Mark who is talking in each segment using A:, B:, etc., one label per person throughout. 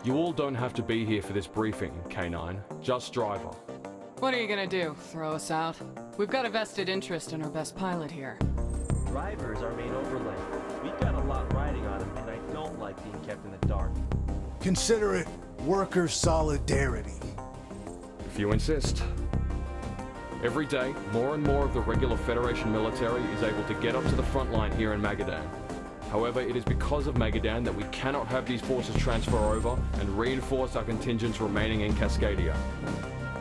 A: You all don't have to be here for this briefing, K9. Just Driver.
B: What are you gonna do? Throw us out? We've got a vested interest in our best pilot here.
C: Driver's our main overlay. We've got a lot riding on him, and I don't like being kept in the dark.
D: Consider it worker solidarity.
A: If you insist. Every day, more and more of the regular Federation military is able to get up to the front line here in Magadan. However, it is because of Magadan that we cannot have these forces transfer over and reinforce our contingents remaining in Cascadia.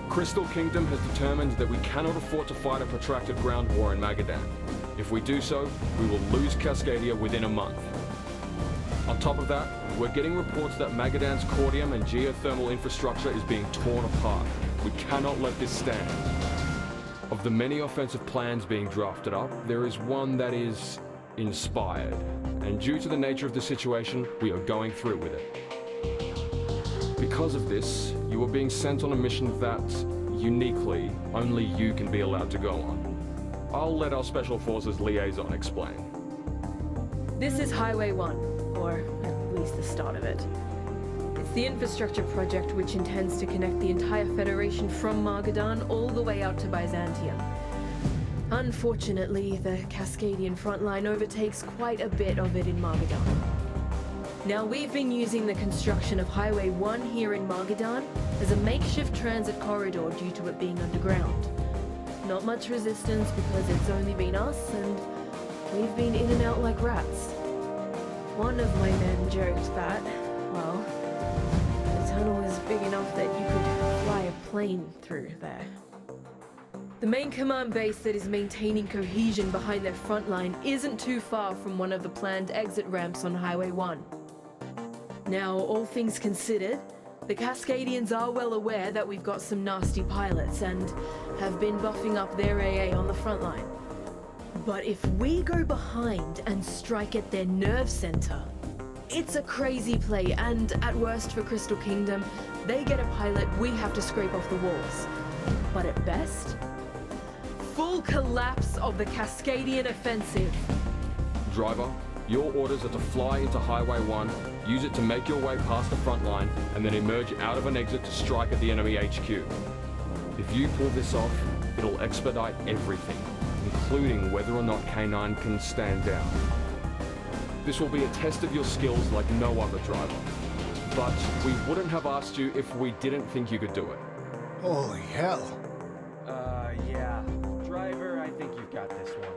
A: Crystal Kingdom has determined that we cannot afford to fight a protracted ground war in Magadan. If we do so, we will lose Cascadia within a month. On top of that, we're getting reports that Magadan's cordium and geothermal infrastructure is being torn apart. We cannot let this stand. Of the many offensive plans being drafted up, there is one that is inspired, and due to the nature of the situation, we are going through with it. Because of this, you are being sent on a mission that, uniquely, only you can be allowed to go on. I'll let our Special Forces liaison explain.
E: This is Highway 1, or at least the start of it. It's the infrastructure project which intends to connect the entire Federation from Magadan all the way out to Byzantium. Unfortunately, the Cascadian front line overtakes quite a bit of it in Magadan. Now, we've been using the construction of Highway 1 here in Magadan as a makeshift transit corridor due to it being underground. Not much resistance because it's only been us, and we've been in and out like rats. One of my men joked that, well, the tunnel is big enough that you could fly a plane through there. The main command base that is maintaining cohesion behind their front line isn't too far from one of the planned exit ramps on Highway 1. Now, all things considered, the Cascadians are well aware that we've got some nasty pilots and have been buffing up their AA on the front line. But if we go behind and strike at their nerve center, it's a crazy play, and at worst for Crystal Kingdom, they get a pilot we have to scrape off the walls. But at best, full collapse of the Cascadian offensive.
A: Driver, your orders are to fly into Highway 1, use it to make your way past the front line, and then emerge out of an exit to strike at the enemy HQ. If you pull this off, it'll expedite everything, including whether or not K9 can stand down. This will be a test of your skills like no other, Driver. But we wouldn't have asked you if we didn't think you could do it.
D: Holy hell.
C: Yeah. Driver, I think you've got this one.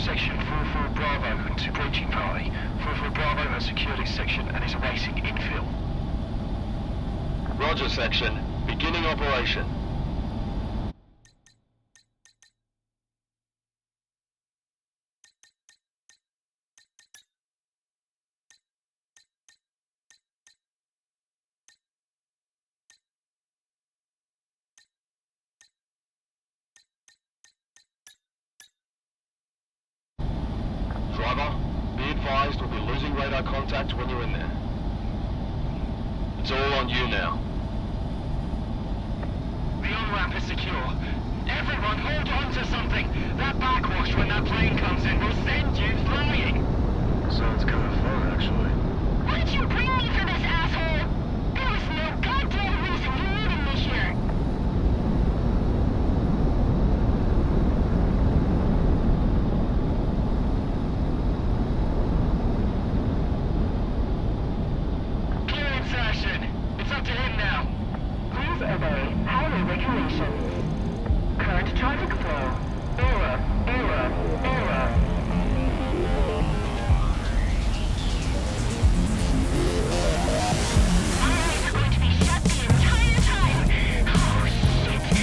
F: Section 44 Bravo to breaching party. 44 Bravo has secured its section and is awaiting infill.
G: Roger, Section. Beginning operation. Driver, be advised we'll be losing radar contact when you're in there. It's all on you now.
F: The on-ramp is secure. Everyone hold on to something! That backwash when that plane comes in will send you flying!
G: Sounds kind of fun, actually.
H: Why did you bring me for this, asshole? There was no goddamn reason you needed me here.
F: Clear insertion! It's up to him now!
H: Please obey highway regulations. Current traffic flow. Error. Highways are going to be shut the entire time. Oh, shit.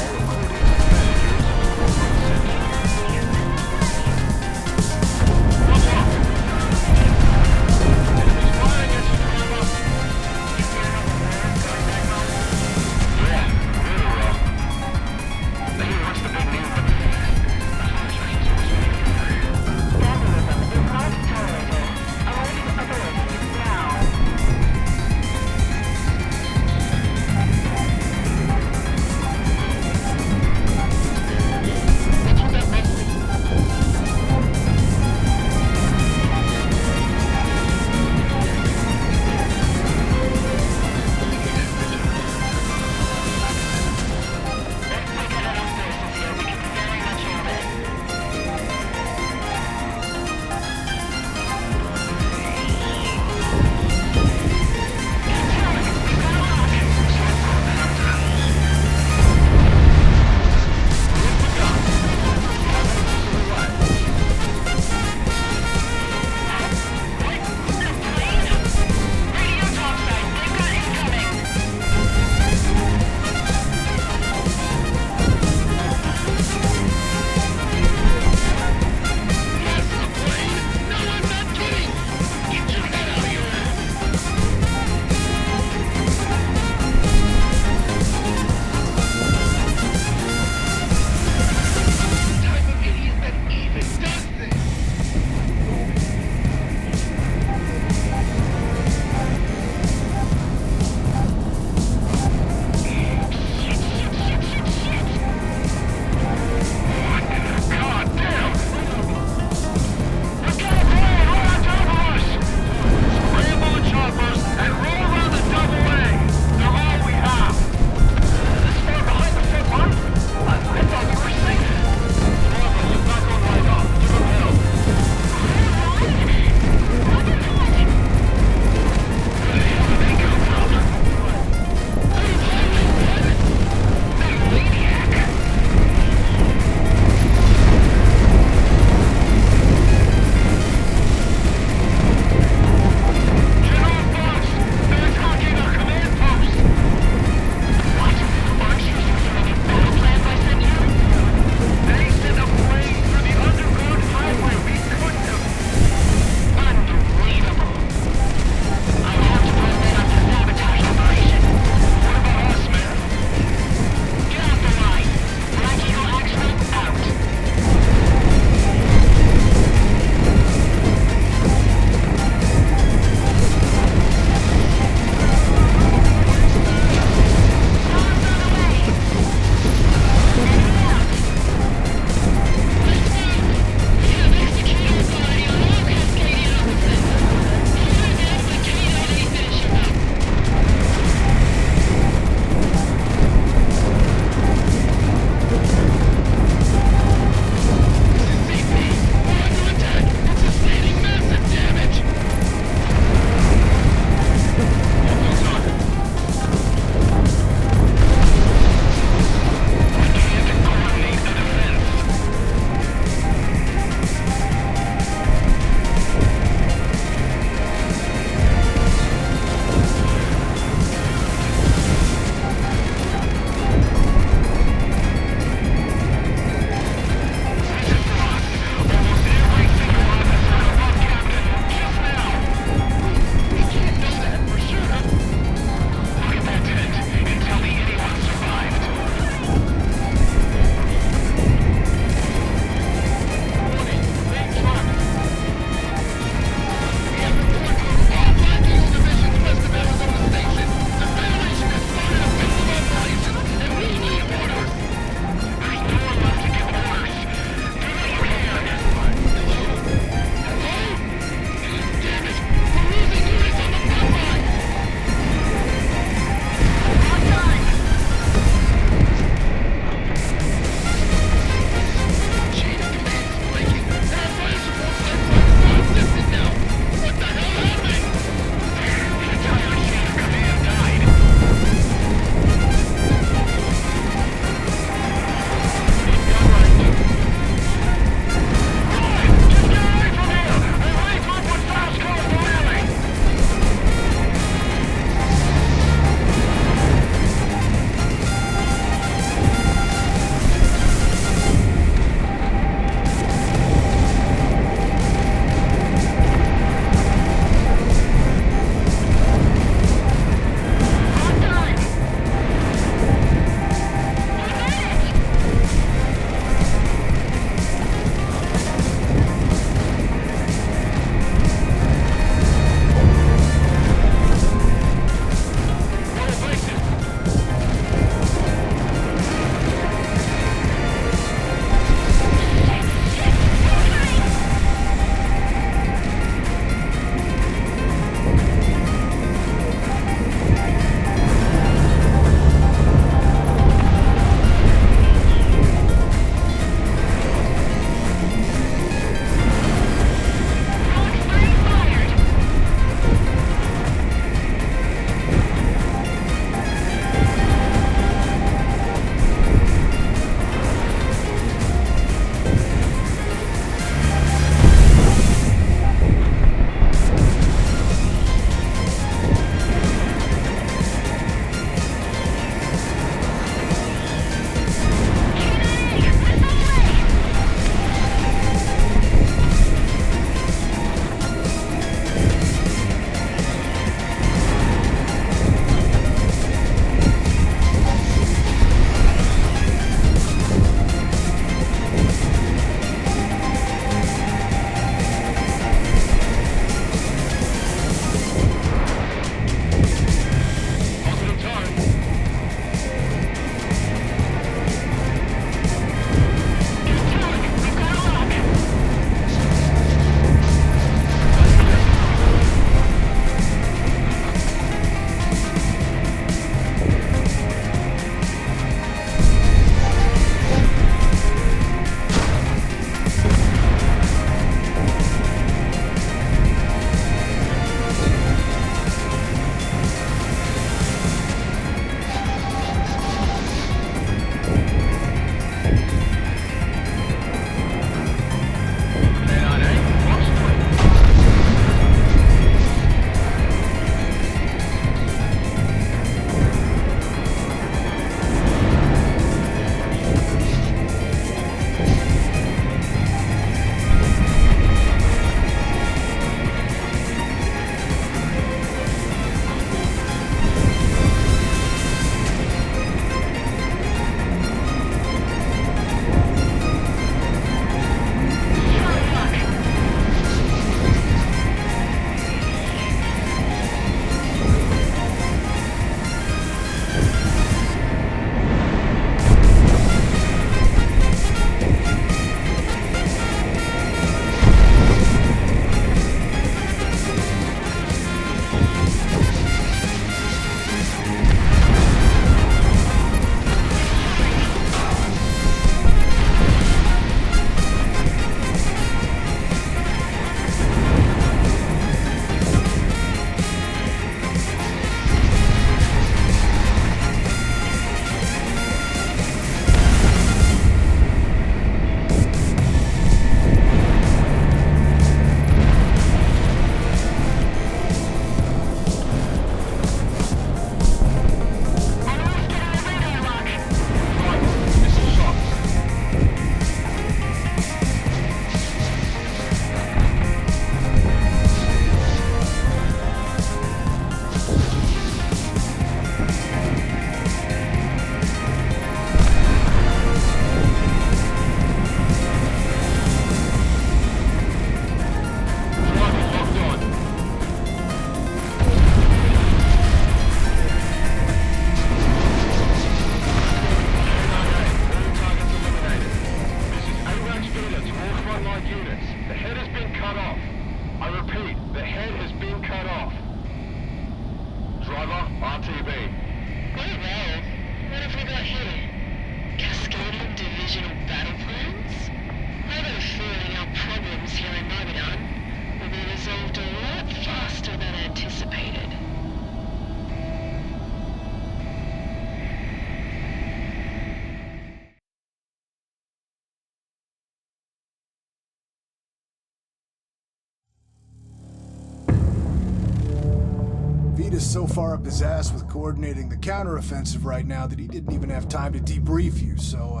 D: Vita's so far up his ass with coordinating the counteroffensive right now that he didn't even have time to debrief you, so,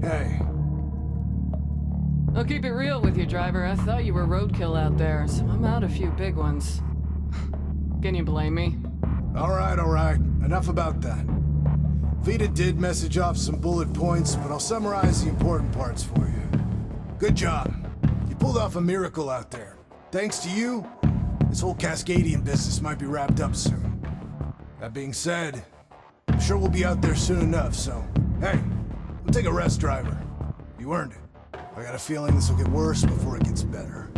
D: hey.
B: I'll keep it real with you, driver. I thought you were roadkill out there, so I'm out a few big ones. Can you blame me?
D: All right. Enough about that. Vita did message off some bullet points, but I'll summarize the important parts for you. Good job. You pulled off a miracle out there. Thanks to you, this whole Cascadian business might be wrapped up soon. That being said, I'm sure we'll be out there soon enough, so, hey, we'll take a rest, driver. You earned it. I got a feeling this will get worse before it gets better.